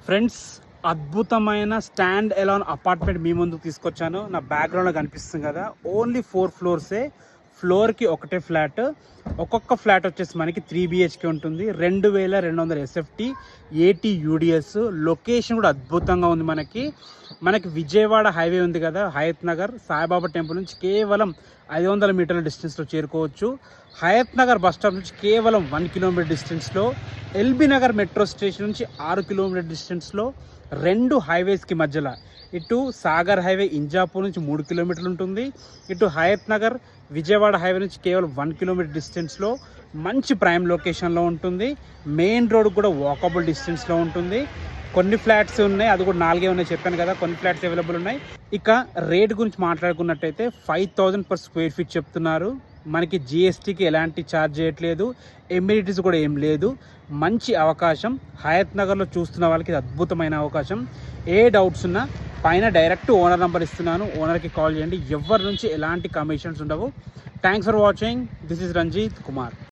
Friends, అద్భుతమైన stand alone apartment మీ ముందుకు తీసుకొచ్చాను. నా బ్యాక్గ్రౌండ్లో కనిపిస్తుంది కదా, ఓన్లీ 4 ఫ్లోర్సే. ఫ్లోర్కి ఒకటే ఫ్లాట్. ఒక్కొక్క ఫ్లాట్ వచ్చేసి మనకి 3 BHK ఉంటుంది. 2200 SFT, 80 UDS. లొకేషన్ కూడా అద్భుతంగా ఉంది. మనకి విజయవాడ హైవే ఉంది కదా, హయత్ నగర్ సాయిబాబా టెంపుల్ నుంచి కేవలం 500 మీటర్ల డిస్టెన్స్లో చేరుకోవచ్చు. హయత్ నగర్ బస్ స్టాప్ నుంచి కేవలం 1 కిలోమీటర్ డిస్టెన్స్లో, ఎల్బీ నగర్ మెట్రో స్టేషన్ నుంచి 6 కిలోమీటర్ డిస్టెన్స్లో, 2 హైవేస్కి మధ్యలో. ఇటు సాగర్ హైవే ఇంజాపూర్ నుంచి 3 కిలోమీటర్లు ఉంటుంది. ఇటు హయత్ నగర్ విజయవాడ హైవే నుంచి కేవలం 1 కిలోమీటర్ డిస్టెన్స్లో మంచి ప్రైమ్ లొకేషన్లో ఉంటుంది. మెయిన్ రోడ్ కూడా వాకబుల్ డిస్టెన్స్లో ఉంటుంది. కొన్ని ఫ్లాట్స్ ఉన్నాయి, అది కూడా 4 ఉన్నాయి చెప్పాను కదా. కొన్ని ఫ్లాట్స్ అవైలబుల్ ఉన్నాయి. ఇక రేట్ గురించి మాట్లాడుకున్నట్టయితే 5000 per square feet చెప్తున్నారు. మనకి GSTకి ఎలాంటి ఛార్జ్ చేయట్లేదు, ఎమ్యూనిటీస్ కూడా ఏం లేదు. మంచి అవకాశం. హయత్ నగర్లో చూస్తున్న వాళ్ళకి ఇది అద్భుతమైన అవకాశం. ఏ డౌట్స్ ఉన్నా పైన డైరెక్ట్ ఓనర్ నెంబర్ ఇస్తున్నాను, ఓనర్కి కాల్ చేయండి. ఎవరి నుంచి ఎలాంటి కమిషన్స్ ఉండవు. Thanks for watching. This is Ranjith Kumar.